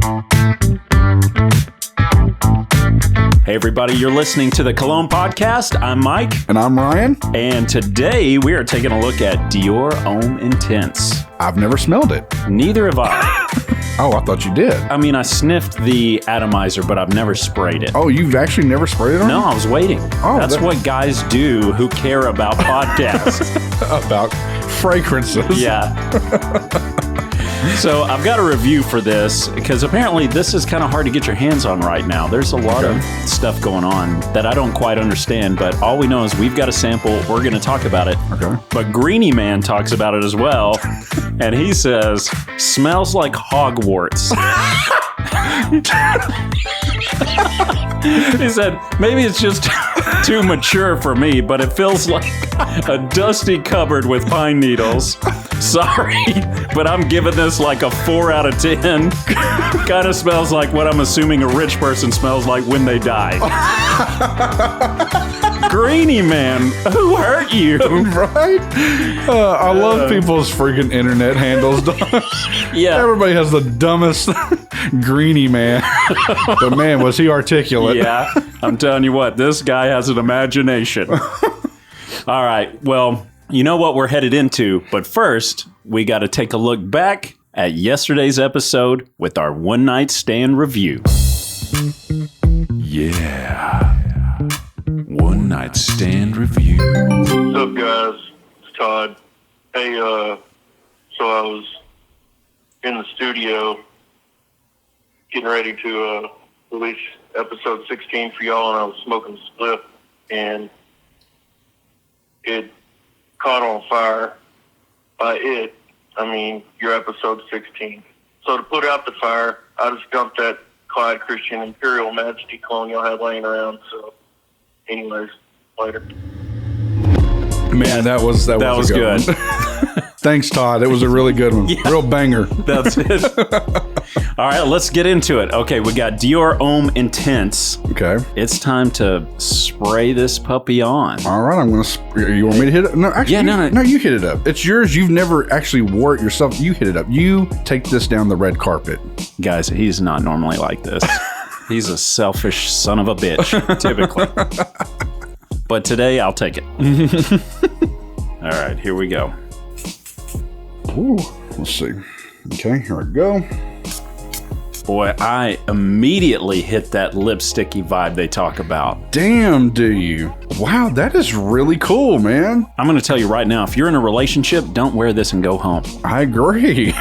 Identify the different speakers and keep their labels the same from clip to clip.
Speaker 1: Hey everybody, you're listening to the Cologne podcast. I'm Mike.
Speaker 2: And I'm Ryan.
Speaker 1: And today we are taking a look at Dior Homme Intense.
Speaker 2: I've never smelled it.
Speaker 1: Neither have I.
Speaker 2: Oh, I thought you did.
Speaker 1: I mean, I sniffed the atomizer, but I've never sprayed it.
Speaker 2: Oh, you've actually never sprayed it on?
Speaker 1: No, I was waiting.
Speaker 2: Oh,
Speaker 1: that's what guys do who care about podcasts.
Speaker 2: About fragrances.
Speaker 1: Yeah. So I've got a review for this because apparently this is kind of hard to get your hands on right now. There's a lot of stuff going on that I don't quite understand, but all we know is we've got a sample. We're going to talk about it.
Speaker 2: Okay. But
Speaker 1: Greenie Man talks about it as well, and he says, smells like Hogwarts. He said, maybe it's just too mature for me, but it feels like a dusty cupboard with pine needles. Sorry, but I'm giving this like a 4 out of 10. Kind of smells like what I'm assuming a rich person smells like when they die. Greenie Man, who hurt you?
Speaker 2: Right? I love people's freaking internet handles.
Speaker 1: Yeah.
Speaker 2: Everybody has the dumbest Greenie Man. But man, was he articulate.
Speaker 1: Yeah, I'm telling you what, this guy has an imagination. All right, well, you know what we're headed into, but first, we got to take a look back at yesterday's episode with our one night stand review. Yeah. One night stand review.
Speaker 3: What's up, guys? It's Todd. Hey, so I was in the studio getting ready to release episode 16 for y'all, and I was smoking a spliff, and it caught on fire. By it, I mean your episode 16. So to put out the fire, I just dumped that Clyde Christian Imperial Majesty cologne y'all had laying around. So, anyways, later.
Speaker 2: Man, that was
Speaker 1: good.
Speaker 2: Thanks, Todd. It was a really good one. Yeah. Real banger.
Speaker 1: That's it. All right, let's get into it. Okay, we got Dior Homme Intense.
Speaker 2: Okay.
Speaker 1: It's time to spray this puppy on.
Speaker 2: All right, I'm going to... You want me to hit it? No, actually,
Speaker 1: yeah,
Speaker 2: no, you hit it up. It's yours. You've never actually wore it yourself. You hit it up. You take this down the red carpet.
Speaker 1: Guys, he's not normally like this. He's a selfish son of a bitch, typically. But today, I'll take it. All right, here we go.
Speaker 2: Ooh, let's see. Okay, here we go.
Speaker 1: Boy, I immediately hit that lipsticky vibe they talk about. Damn,
Speaker 2: do you? Wow, that is really cool, man.
Speaker 1: I'm going to tell you right now, if you're in a relationship, don't wear this and go home.
Speaker 2: I agree.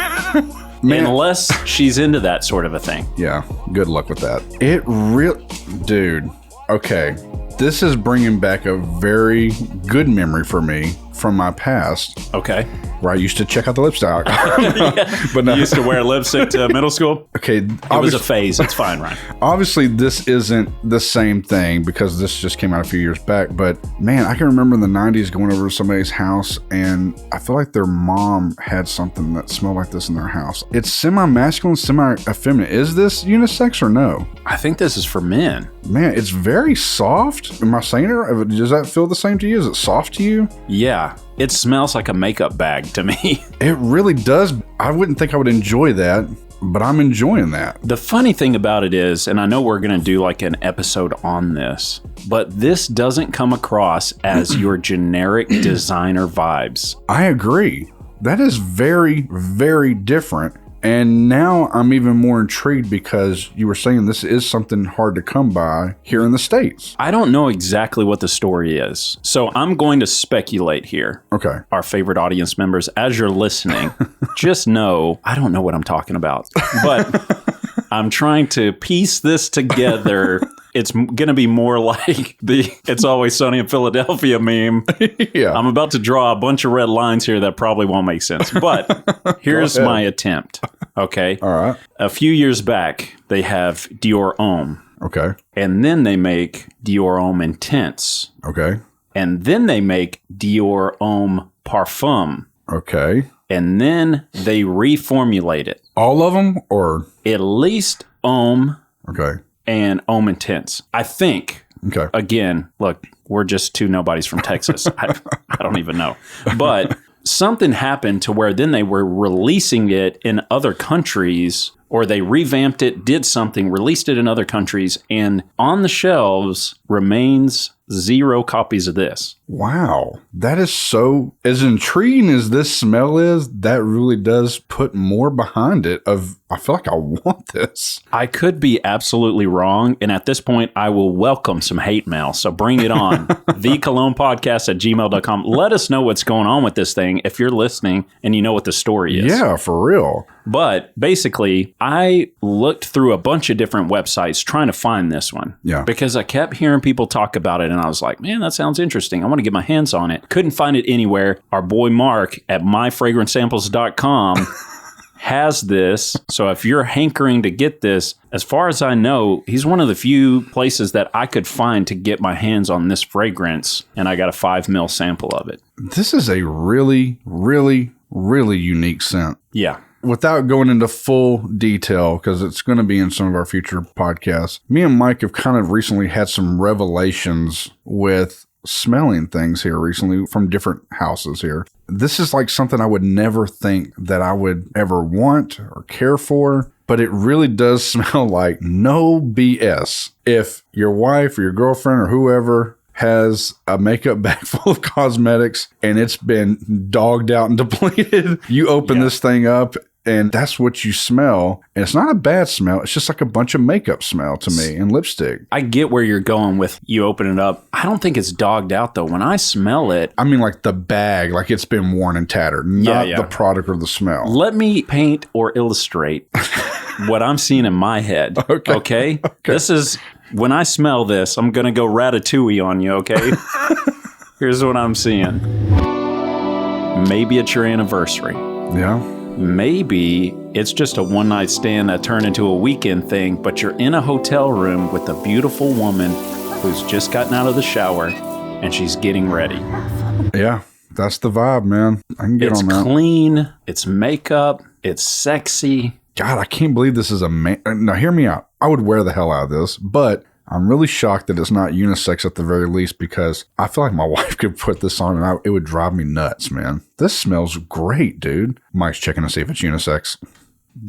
Speaker 1: Man. Unless she's into that sort of a thing.
Speaker 2: Yeah, good luck with that. It really... Dude, okay. This is bringing back a very good memory for me from my past.
Speaker 1: Okay.
Speaker 2: Where I used to check out the lipstick.
Speaker 1: Yeah. But no. You used to wear lipstick to middle school?
Speaker 2: Okay.
Speaker 1: It was a phase. It's fine, Ryan.
Speaker 2: Obviously, this isn't the same thing because this just came out a few years back. But man, I can remember in the 90s going over to somebody's house and I feel like their mom had something that smelled like this in their house. It's semi-masculine, semi-effeminate. Is this unisex or no?
Speaker 1: I think this is for men.
Speaker 2: Man, it's very soft. Am I saying it? Does that feel the same to you? Is it soft to you?
Speaker 1: Yeah. It smells like a makeup bag to me.
Speaker 2: It really does. I wouldn't think I would enjoy that, but I'm enjoying that.
Speaker 1: The funny thing about it is, and I know we're going to do like an episode on this, but this doesn't come across as your generic designer vibes.
Speaker 2: I agree. That is very, very different. And now I'm even more intrigued because you were saying this is something hard to come by here in the States.
Speaker 1: I don't know exactly what the story is, so I'm going to speculate here.
Speaker 2: Okay.
Speaker 1: Our favorite audience members, as you're listening, just know I don't know what I'm talking about, but I'm trying to piece this together. It's going to be more like the It's Always Sunny in Philadelphia meme.
Speaker 2: Yeah.
Speaker 1: I'm about to draw a bunch of red lines here that probably won't make sense, but here's my attempt. Okay.
Speaker 2: All right.
Speaker 1: A few years back, they have Dior Homme.
Speaker 2: Okay.
Speaker 1: And then they make Dior Homme Intense.
Speaker 2: Okay.
Speaker 1: And then they make Dior Homme Parfum.
Speaker 2: Okay.
Speaker 1: And then they reformulate it.
Speaker 2: All of them or?
Speaker 1: At least Homme.
Speaker 2: Okay.
Speaker 1: And Homme Intense. I think.
Speaker 2: Okay.
Speaker 1: Again, look, we're just two nobodies from Texas. I don't even know. But something happened to where then they were releasing it in other countries or they revamped it, did something, released it in other countries, and on the shelves remains 0 copies of this.
Speaker 2: Wow. That is so, as intriguing as this smell is, that really does put more behind it of, I feel like I want this.
Speaker 1: I could be absolutely wrong, and at this point, I will welcome some hate mail, so bring it on. thecolognepodcast@gmail.com. Let us know what's going on with this thing if you're listening and you know what the story is.
Speaker 2: Yeah, for real.
Speaker 1: But basically, I looked through a bunch of different websites trying to find this one.
Speaker 2: Yeah.
Speaker 1: Because I kept hearing people talk about it, and I was like, man, that sounds interesting. I want to get my hands on it. Couldn't find it anywhere. Our boy Mark at myfragrancesamples.com has this. So if you're hankering to get this, as far as I know, he's one of the few places that I could find to get my hands on this fragrance, and I got a 5 ml sample of it.
Speaker 2: This is a really, really, really unique scent.
Speaker 1: Yeah.
Speaker 2: Without going into full detail, because it's going to be in some of our future podcasts, me and Mike have kind of recently had some revelations with smelling things here recently from different houses here. This is like something I would never think that I would ever want or care for, but it really does smell like no BS. If your wife or your girlfriend or whoever has a makeup bag full of cosmetics and it's been dogged out and depleted, you open this thing up and that's what you smell. And it's not a bad smell. It's just like a bunch of makeup smell to me and lipstick.
Speaker 1: I get where you're going with you open it up. I don't think it's dogged out, though. When I smell it...
Speaker 2: I mean, like the bag, like it's been worn and tattered, not the product or the smell.
Speaker 1: Let me paint or illustrate what I'm seeing in my head. Okay? This is... When I smell this, I'm going to go ratatouille on you, okay? Here's what I'm seeing. Maybe it's your anniversary.
Speaker 2: Yeah.
Speaker 1: Maybe it's just a one-night stand that turned into a weekend thing, but you're in a hotel room with a beautiful woman who's just gotten out of the shower and she's getting ready.
Speaker 2: Yeah, that's the vibe, man. I can get on that.
Speaker 1: It's clean. It's makeup. It's sexy.
Speaker 2: God, I can't believe this is a man. Now, hear me out. I would wear the hell out of this, but I'm really shocked that it's not unisex at the very least, because I feel like my wife could put this on and it would drive me nuts, man. This smells great, dude. Mike's checking to see if it's unisex.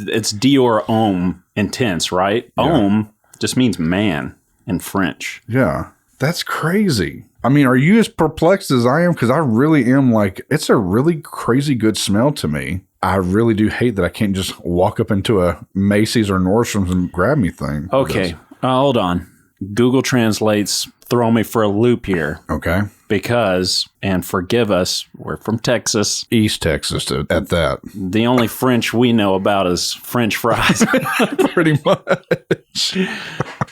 Speaker 1: It's Dior Homme Intense, right?
Speaker 2: Yeah.
Speaker 1: Homme just means man in French.
Speaker 2: Yeah, that's crazy. I mean, are you as perplexed as I am? Because I really am. Like, it's a really crazy good smell to me. I really do hate that I can't just walk up into a Macy's or Nordstrom's and grab me thing.
Speaker 1: Okay, hold on. Google translates throw me for a loop here.
Speaker 2: Okay.
Speaker 1: Because, and forgive us, we're from Texas.
Speaker 2: East Texas at that.
Speaker 1: The only French we know about is French fries.
Speaker 2: Pretty much.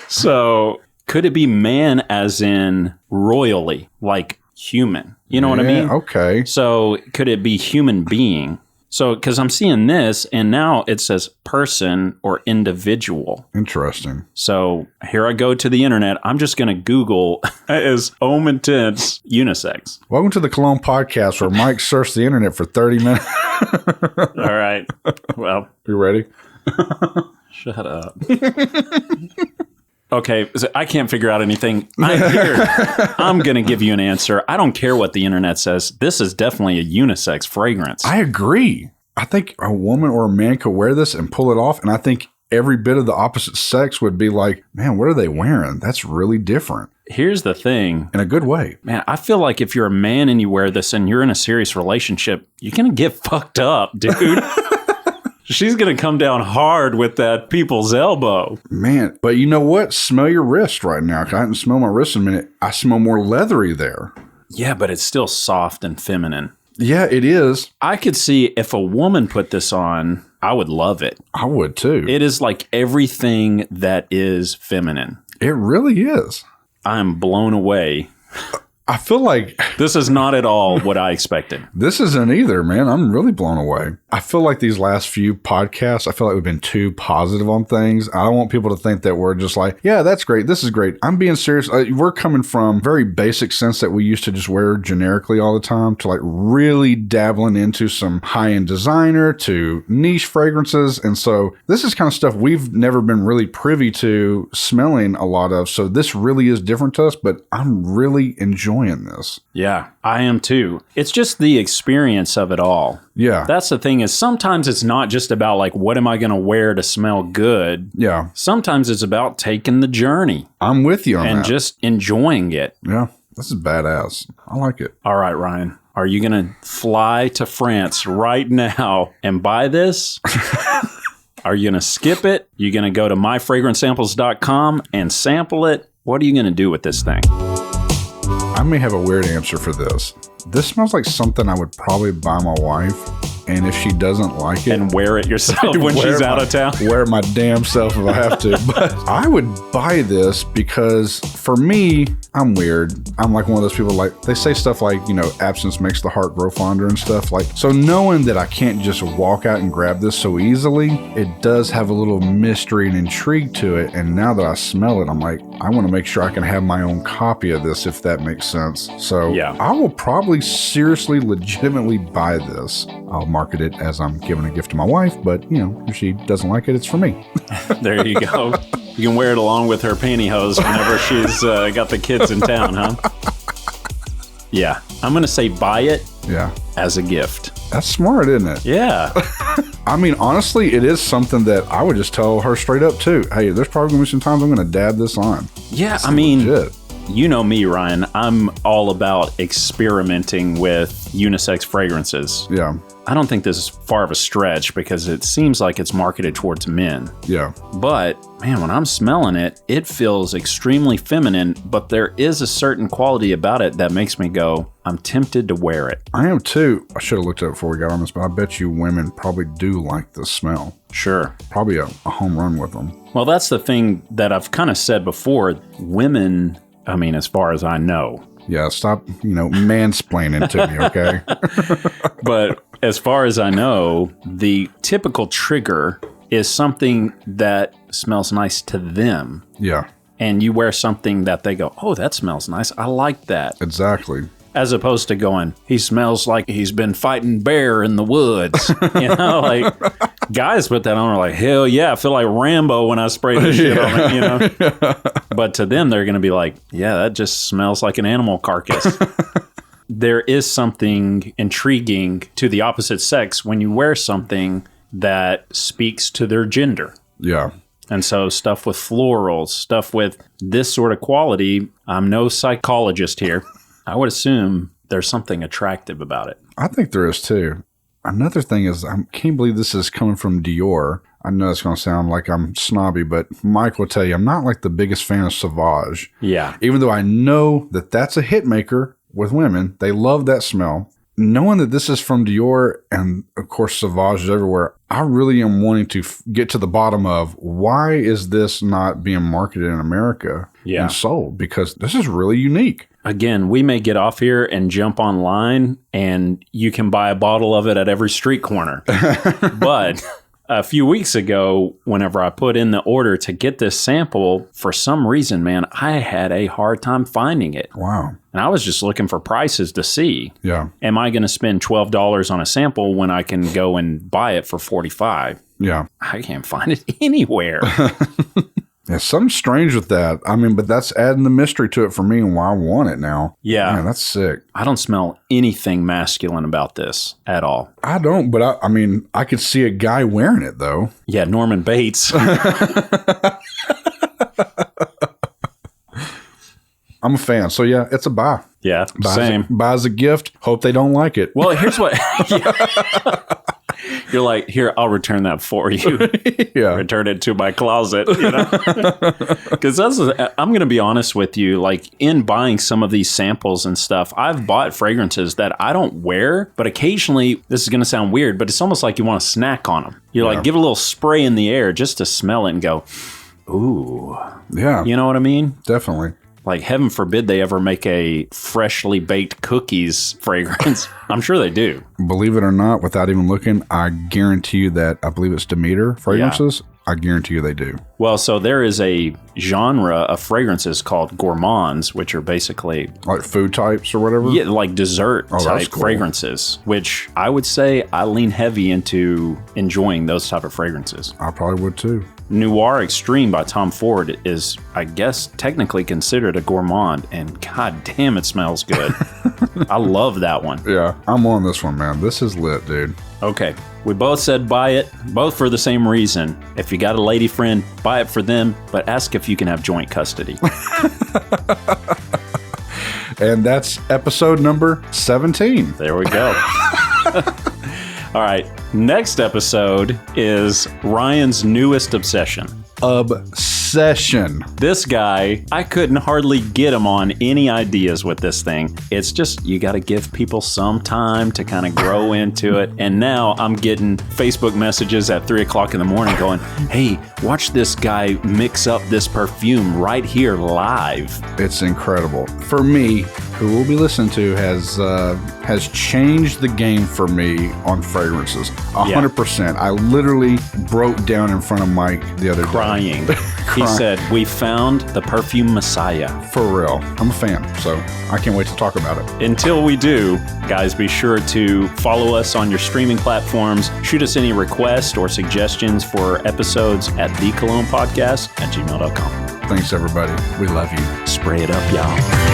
Speaker 1: So, could it be man as in royally, like human? You know what I mean?
Speaker 2: Okay.
Speaker 1: So, could it be human being? So, because I'm seeing this, and now it says person or individual.
Speaker 2: Interesting.
Speaker 1: So, here I go to the internet. I'm just going to Google, is Homme Intense unisex?
Speaker 2: Welcome to the Cologne podcast, where Mike surfs the internet for 30 minutes.
Speaker 1: All right. Well.
Speaker 2: You ready?
Speaker 1: Shut up. Okay, so I can't figure out anything. I'm going to give you an answer. I don't care what the internet says. This is definitely a unisex fragrance.
Speaker 2: I agree. I think a woman or a man could wear this and pull it off, and I think every bit of the opposite sex would be like, man, what are they wearing? That's really different.
Speaker 1: Here's the thing.
Speaker 2: In a good way.
Speaker 1: Man, I feel like if you're a man and you wear this and you're in a serious relationship, you're going to get fucked up, dude. She's going to come down hard with that people's elbow.
Speaker 2: Man, but you know what? Smell your wrist right now. I haven't smelled my wrist in a minute. I smell more leathery there.
Speaker 1: Yeah, but it's still soft and feminine.
Speaker 2: Yeah, it is.
Speaker 1: I could see if a woman put this on, I would love it.
Speaker 2: I would too.
Speaker 1: It is like everything that is feminine.
Speaker 2: It really is.
Speaker 1: I'm blown away.
Speaker 2: I feel like
Speaker 1: this is not at all what I expected.
Speaker 2: This isn't either, man. I'm really blown away. I feel like these last few podcasts, I feel like we've been too positive on things. I don't want people to think that we're just like, yeah, that's great. This is great. I'm being serious. We're coming from very basic sense that we used to just wear generically all the time to like really dabbling into some high-end designer to niche fragrances. And so this is kind of stuff we've never been really privy to smelling a lot of. So this really is different to us, but I'm really enjoying enjoying this.
Speaker 1: Yeah, I am too. It's just the experience of it all.
Speaker 2: Yeah.
Speaker 1: That's the thing is sometimes it's not just about like, what am I going to wear to smell good?
Speaker 2: Yeah.
Speaker 1: Sometimes it's about taking the journey.
Speaker 2: I'm with you on that.
Speaker 1: And just enjoying it.
Speaker 2: Yeah. This is badass. I like it.
Speaker 1: All right, Ryan. Are you going to fly to France right now and buy this? Are you going to skip it? You going to go to myfragrancesamples.com and sample it? What are you going to do with this thing?
Speaker 2: I may have a weird answer for this. This smells like something I would probably buy my wife. And if she doesn't like it...
Speaker 1: And wear it yourself when she's out of town?
Speaker 2: Wear my damn self if I have to. But I would buy this because for me, I'm weird. I'm like one of those people like, they say stuff like, absence makes the heart grow fonder and stuff. Like, so knowing that I can't just walk out and grab this so easily, it does have a little mystery and intrigue to it. And now that I smell it, I'm like, I want to make sure I can have my own copy of this, if that makes sense. So yeah. I will probably seriously, legitimately buy this. I'll market it as I'm giving a gift to my wife, but if she doesn't like it, it's for me.
Speaker 1: There you go. You can wear it along with her pantyhose whenever she's got the kids in town, huh? Yeah. I'm going to say buy it as a gift.
Speaker 2: That's smart, isn't it?
Speaker 1: Yeah.
Speaker 2: I mean, honestly, it is something that I would just tell her straight up, too. Hey, there's probably going to be some times I'm going to dab this on.
Speaker 1: Yeah,
Speaker 2: It's legit.
Speaker 1: You know me, Ryan. I'm all about experimenting with unisex fragrances.
Speaker 2: Yeah.
Speaker 1: I don't think this is far of a stretch because it seems like it's marketed towards men.
Speaker 2: Yeah.
Speaker 1: But, man, when I'm smelling it, it feels extremely feminine, but there is a certain quality about it that makes me go, I'm tempted to wear it.
Speaker 2: I am too. I should have looked at it before we got on this, but I bet you women probably do like the smell.
Speaker 1: Sure.
Speaker 2: Probably a home run with them.
Speaker 1: Well, that's the thing that I've kind of said before. Women, I mean, as far as I know.
Speaker 2: Yeah, stop, mansplaining to me, okay?
Speaker 1: But as far as I know, the typical trigger is something that smells nice to them.
Speaker 2: Yeah.
Speaker 1: And you wear something that they go, oh, that smells nice. I like that.
Speaker 2: Exactly.
Speaker 1: As opposed to going, he smells like he's been fighting bear in the woods. Like guys put that on are like, hell yeah, I feel like Rambo when I spray this shit on it, But to them, they're going to be like, yeah, that just smells like an animal carcass. There is something intriguing to the opposite sex when you wear something that speaks to their gender.
Speaker 2: Yeah.
Speaker 1: And so stuff with florals, stuff with this sort of quality, I'm no psychologist here. I would assume there's something attractive about it.
Speaker 2: I think there is too. Another thing is, I can't believe this is coming from Dior. I know it's going to sound like I'm snobby, but Mike will tell you, I'm not like the biggest fan of Sauvage.
Speaker 1: Yeah.
Speaker 2: Even though I know that that's a hit maker with women. They love that smell. Knowing that this is from Dior and, of course, Sauvage is everywhere, I really am wanting to get to the bottom of why is this not being marketed in America and sold? Because this is really unique.
Speaker 1: Again, we may get off here and jump online, and you can buy a bottle of it at every street corner. But a few weeks ago, whenever I put in the order to get this sample, for some reason, man, I had a hard time finding it.
Speaker 2: Wow.
Speaker 1: And I was just looking for prices to see.
Speaker 2: Yeah.
Speaker 1: Am I going to spend $12 on a sample when I can go and buy it for $45?
Speaker 2: Yeah.
Speaker 1: I can't find it anywhere.
Speaker 2: Yeah, something strange with that. I mean, but that's adding the mystery to it for me and why I want it now.
Speaker 1: Yeah.
Speaker 2: Man, that's sick.
Speaker 1: I don't smell anything masculine about this at all.
Speaker 2: I don't, but I mean, I could see a guy wearing it, though.
Speaker 1: Yeah, Norman Bates.
Speaker 2: I'm a fan. So, yeah, it's a buy.
Speaker 1: Yeah, same.
Speaker 2: Buy as a gift. Hope they don't like it.
Speaker 1: Well, here's what... You're like, here, I'll return that for you. Return it to my closet, Because I'm going to be honest with you, like in buying some of these samples and stuff, I've bought fragrances that I don't wear, but occasionally, this is going to sound weird, but it's almost like you want to snack on them. You're like, give a little spray in the air just to smell it and go, ooh.
Speaker 2: Yeah.
Speaker 1: You know what I mean?
Speaker 2: Definitely.
Speaker 1: Like, heaven forbid they ever make a freshly baked cookies fragrance. I'm sure they do.
Speaker 2: Believe it or not, without even looking, I guarantee you that, I believe it's Demeter fragrances. Yeah. I guarantee you they do.
Speaker 1: Well, so there is a genre of fragrances called gourmands, which are basically...
Speaker 2: like food types or whatever?
Speaker 1: Yeah, like dessert type fragrances, which I would say I lean heavy into enjoying those type of fragrances.
Speaker 2: I probably would too.
Speaker 1: Noir Extreme by Tom Ford is, I guess, technically considered a gourmand, and god damn, it smells good. I love that one.
Speaker 2: Yeah, I'm on this one, man. This is lit, dude.
Speaker 1: Okay, we both said buy it, both for the same reason. If you got a lady friend, buy it for them, but ask if you can have joint custody.
Speaker 2: And that's episode number 17.
Speaker 1: There we go. All right, next episode is Ryan's newest obsession.
Speaker 2: Obsession.
Speaker 1: This guy, I couldn't hardly get him on any ideas with this thing. It's just, you got to give people some time to kind of grow into it. And now I'm getting Facebook messages at 3 o'clock in the morning going, hey, watch this guy mix up this perfume right here live.
Speaker 2: It's incredible. For me, who we'll be listening to has changed the game for me on fragrances. 100%. I literally broke down in front of Myke the other day.
Speaker 1: Crying. He said, we found the perfume messiah.
Speaker 2: For real. I'm a fan, so I can't wait to talk about it.
Speaker 1: Until we do, guys, be sure to follow us on your streaming platforms. Shoot us any requests or suggestions for episodes at thecolognepodcast@gmail.com.
Speaker 2: Thanks, everybody. We love you.
Speaker 1: Spray it up, y'all.